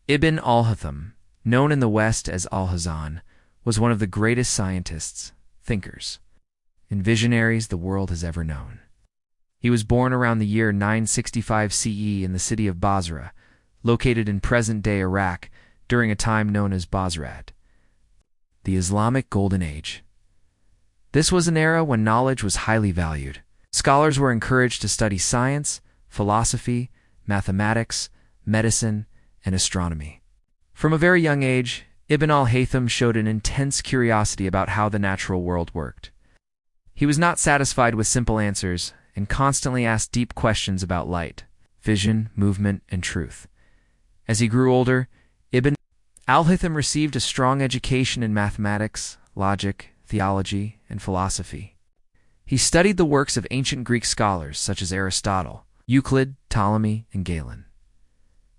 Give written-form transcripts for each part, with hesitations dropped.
Ibn al-Haytham, known in the West as Alhazen, was one of the greatest scientists, thinkers, and visionaries the world has ever known. He was born around the year 965 CE in the city of Basra, located in present-day Iraq, during a time known as Basrat, the Islamic Golden Age. This was an era when knowledge was highly valued. Scholars were encouraged to study science, philosophy, mathematics, medicine, and astronomy. From a very young age, Ibn al-Haytham showed an intense curiosity about how the natural world worked. He was not satisfied with simple answers and constantly asked deep questions about light, vision, movement, and truth. As he grew older, Ibn al-Haytham received a strong education in mathematics, logic, theology, and philosophy. He studied the works of ancient Greek scholars such as Aristotle, Euclid, Ptolemy, and Galen.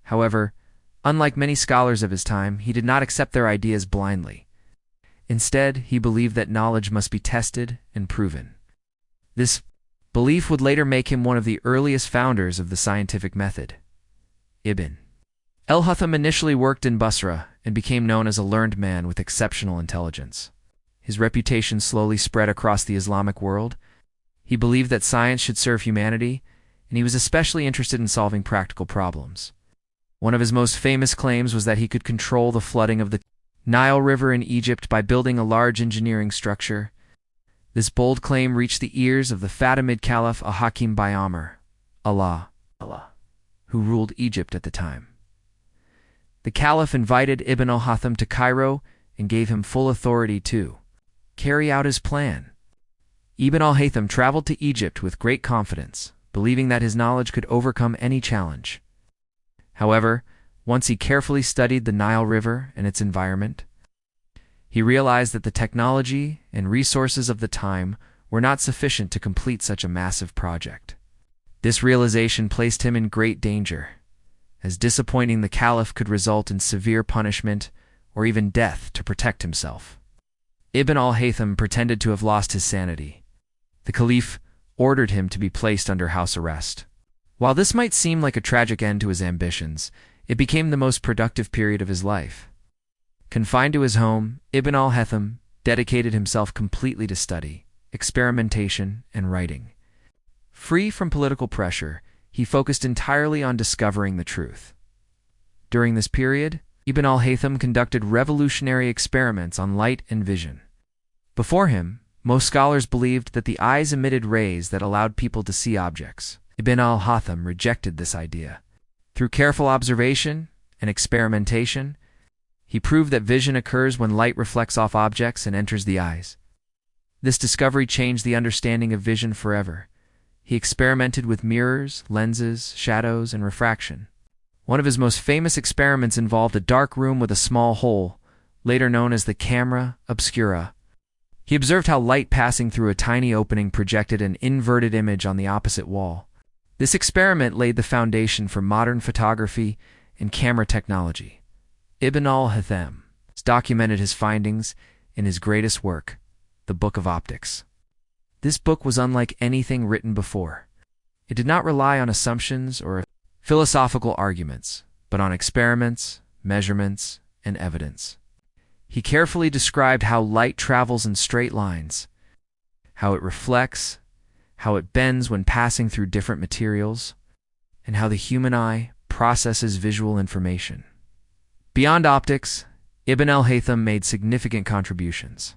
However, unlike many scholars of his time, he did not accept their ideas blindly. Instead, he believed that knowledge must be tested and proven. This belief would later make him one of the earliest founders of the scientific method. Ibn al-Haytham initially worked in Basra and became known as a learned man with exceptional intelligence. His reputation slowly spread across the Islamic world. He believed that science should serve humanity, and he was especially interested in solving practical problems. One of his most famous claims was that he could control the flooding of the Nile River in Egypt by building a large engineering structure. This bold claim reached the ears of the Fatimid Caliph Al-Hakim Bayamr, Allah, who ruled Egypt at the time. The Caliph invited Ibn al-Haytham to Cairo and gave him full authority to carry out his plan. Ibn al-Haytham traveled to Egypt with great confidence, believing that his knowledge could overcome any challenge. However, once he carefully studied the Nile River and its environment, he realized that the technology and resources of the time were not sufficient to complete such a massive project. This realization placed him in great danger, as disappointing the Caliph could result in severe punishment or even death to protect himself. Ibn al-Haytham pretended to have lost his sanity. The Caliph ordered him to be placed under house arrest. While this might seem like a tragic end to his ambitions, it became the most productive period of his life. Confined to his home, Ibn al-Haytham dedicated himself completely to study, experimentation, and writing. Free from political pressure, he focused entirely on discovering the truth. During this period, Ibn al-Haytham conducted revolutionary experiments on light and vision. Before him, most scholars believed that the eyes emitted rays that allowed people to see objects. Ibn al-Haytham rejected this idea. Through careful observation and experimentation, he proved that vision occurs when light reflects off objects and enters the eyes. This discovery changed the understanding of vision forever. He experimented with mirrors, lenses, shadows, and refraction. One of his most famous experiments involved a dark room with a small hole, later known as the camera obscura. He observed how light passing through a tiny opening projected an inverted image on the opposite wall. This experiment laid the foundation for modern photography and camera technology. Ibn al-Haytham documented his findings in his greatest work, the Book of Optics. This book was unlike anything written before. It did not rely on assumptions or philosophical arguments, but on experiments, measurements, and evidence. He carefully described how light travels in straight lines, how it reflects, how it bends when passing through different materials, and how the human eye processes visual information. Beyond optics, Ibn al-Haytham made significant contributions.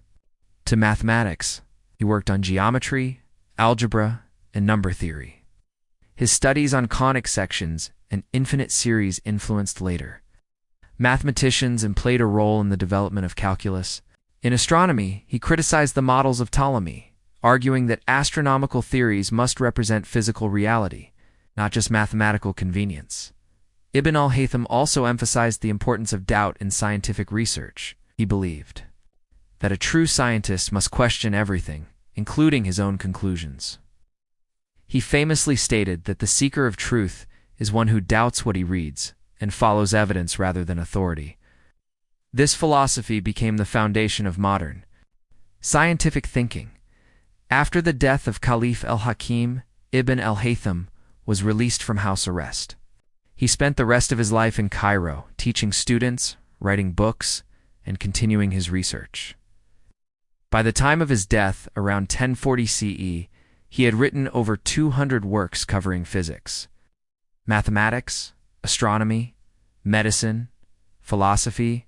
To mathematics, he worked on geometry, algebra, and number theory. His studies on conic sections and infinite series influenced later mathematicians and played a role in the development of calculus. In astronomy, he criticized the models of Ptolemy, arguing that astronomical theories must represent physical reality, not just mathematical convenience. Ibn al-Haytham also emphasized the importance of doubt in scientific research. He believed that a true scientist must question everything, including his own conclusions. He famously stated that the seeker of truth is one who doubts what he reads and follows evidence rather than authority. This philosophy became the foundation of modern scientific thinking. After the death of Caliph al-Hakim, Ibn al-Haytham was released from house arrest. He spent the rest of his life in Cairo, teaching students, writing books, and continuing his research. By the time of his death, around 1040 CE, he had written over 200 works covering physics, mathematics, astronomy, medicine, philosophy,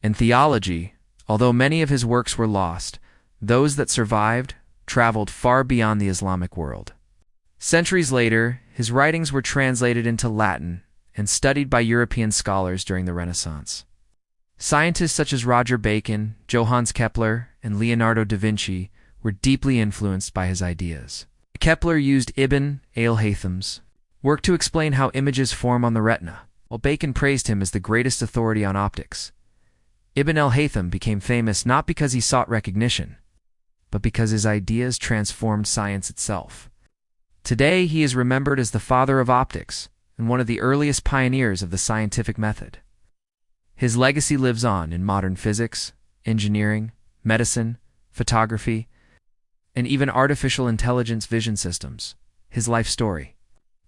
and theology. Although many of his works were lost, those that survived traveled far beyond the Islamic world. Centuries later, his writings were translated into Latin and studied by European scholars during the Renaissance. Scientists such as Roger Bacon, Johannes Kepler, and Leonardo da Vinci were deeply influenced by his ideas. Kepler used Ibn al-Haytham's work to explain how images form on the retina, while Bacon praised him as the greatest authority on optics. Ibn al-Haytham became famous not because he sought recognition, but because his ideas transformed science itself. Today, he is remembered as the father of optics and one of the earliest pioneers of the scientific method. His legacy lives on in modern physics, engineering, medicine, photography, and even artificial intelligence vision systems. His life story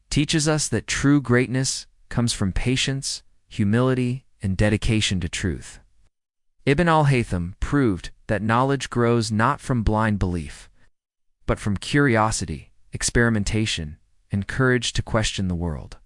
teaches us that true greatness comes from patience, humility, and dedication to truth. Ibn al-Haytham proved that knowledge grows not from blind belief, but from curiosity, experimentation, and courage to question the world.